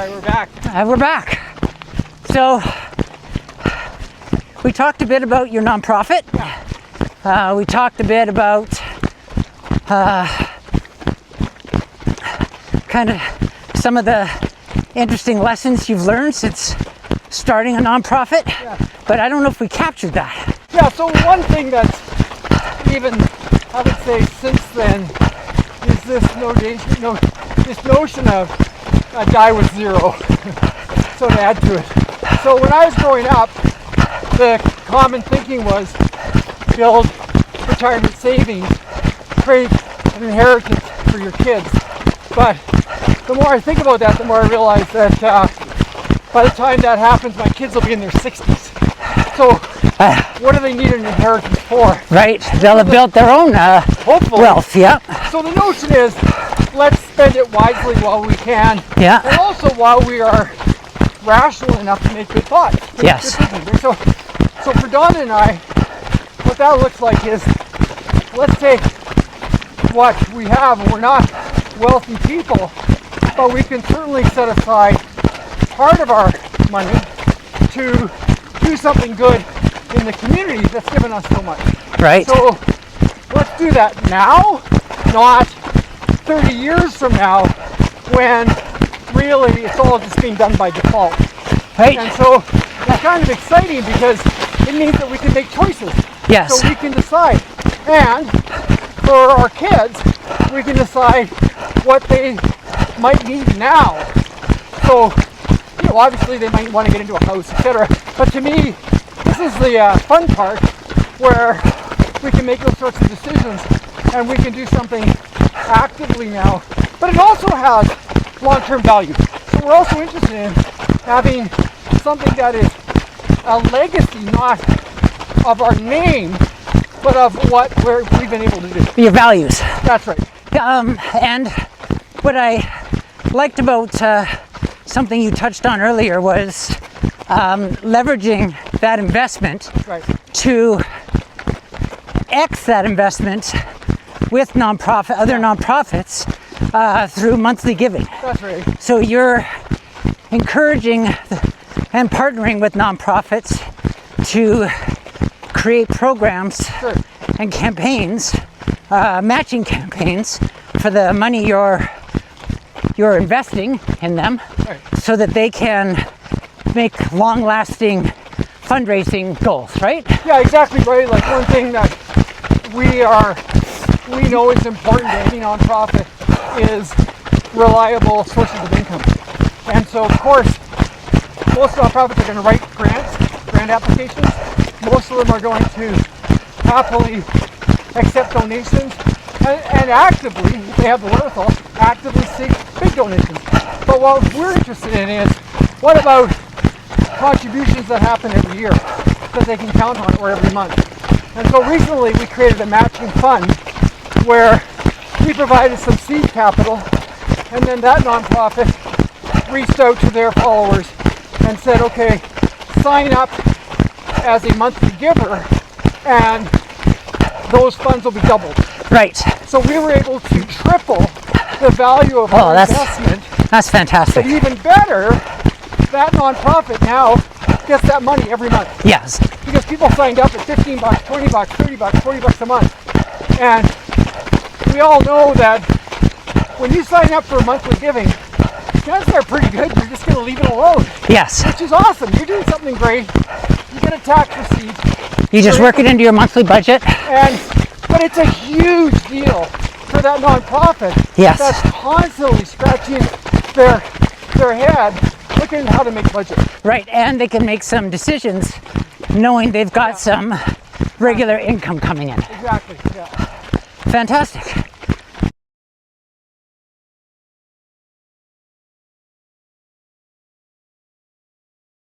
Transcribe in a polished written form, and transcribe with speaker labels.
Speaker 1: right, we're back.
Speaker 2: We're back. So we talked a bit about your nonprofit.
Speaker 1: Yeah.
Speaker 2: We talked a bit about kind of some of the interesting lessons you've learned since starting a nonprofit.
Speaker 1: Yeah.
Speaker 2: But I don't know if we captured that.
Speaker 1: Yeah, so one thing that's even, I would say, since then is this notion of die with zero. So to add to it. So when I was growing up, the common thinking was build retirement savings, create an inheritance for your kids. But the more I think about that, the more I realize that by the time that happens, my kids will be in their 60s. So what do they need an inheritance for?
Speaker 2: Right, they'll have built their own wealth, yeah.
Speaker 1: So the notion is, let's spend it wisely while we can.
Speaker 2: Yeah.
Speaker 1: And also while we are rational enough to make good thoughts.
Speaker 2: Yes.
Speaker 1: So for Donna and I, what that looks like is, let's take what we have, and we're not wealthy people, but we can certainly set aside part of our money to do something good in the community that's given us so much.
Speaker 2: Right.
Speaker 1: So let's do that now, not 30 years from now, when really it's all just being done by default.
Speaker 2: Right.
Speaker 1: And so that's kind of exciting because it means that we can make choices.
Speaker 2: Yes.
Speaker 1: So we can decide. And for our kids, we can decide what they might need now. So, obviously they might want to get into a house, etc. But to me, this is the fun part where we can make those sorts of decisions and we can do something actively now. But it also has long-term value. So we're also interested in having something that is a legacy, not of our name, but of what we've been able to do.
Speaker 2: Your values.
Speaker 1: That's right.
Speaker 2: And what I liked about something you touched on earlier was leveraging that investment
Speaker 1: Right.
Speaker 2: to X that investment with other nonprofits through monthly giving.
Speaker 1: That's right.
Speaker 2: So you're encouraging and partnering with nonprofits to create programs
Speaker 1: Sure.
Speaker 2: and campaigns, matching campaigns for the money you're investing in them,
Speaker 1: Right.
Speaker 2: so that they can make long-lasting fundraising goals, right?
Speaker 1: Yeah, exactly right. Like one thing that we know is important to any nonprofit is reliable sources of income. And so, of course, most nonprofits are going to write grant applications. Most of them are going to happily accept donations and actively, if they have the wherewithal, actively seek big donations. But what we're interested in is, what about contributions that happen every year that they can count on, or every month? And so recently we created a matching fund where we provided some seed capital, and then that nonprofit reached out to their followers and said, okay, sign up as a monthly giver and those funds will be doubled.
Speaker 2: Right.
Speaker 1: So we were able to triple the value of our investment.
Speaker 2: That's fantastic.
Speaker 1: But even better, that nonprofit now gets that money every month.
Speaker 2: Yes.
Speaker 1: Because people signed up at $15, $20, $30, $40 a month. And we all know that when you sign up for monthly giving, chances are pretty good you're just going to leave it alone.
Speaker 2: Yes.
Speaker 1: Which is awesome. You're doing something great. You get a tax receipt.
Speaker 2: You just work it into your monthly budget.
Speaker 1: But it's a huge deal for that nonprofit.
Speaker 2: Yes.
Speaker 1: That's constantly scratching their head looking at how to make budget.
Speaker 2: Right, and they can make some decisions knowing they've got some regular income coming in.
Speaker 1: Exactly, yeah.
Speaker 2: Fantastic.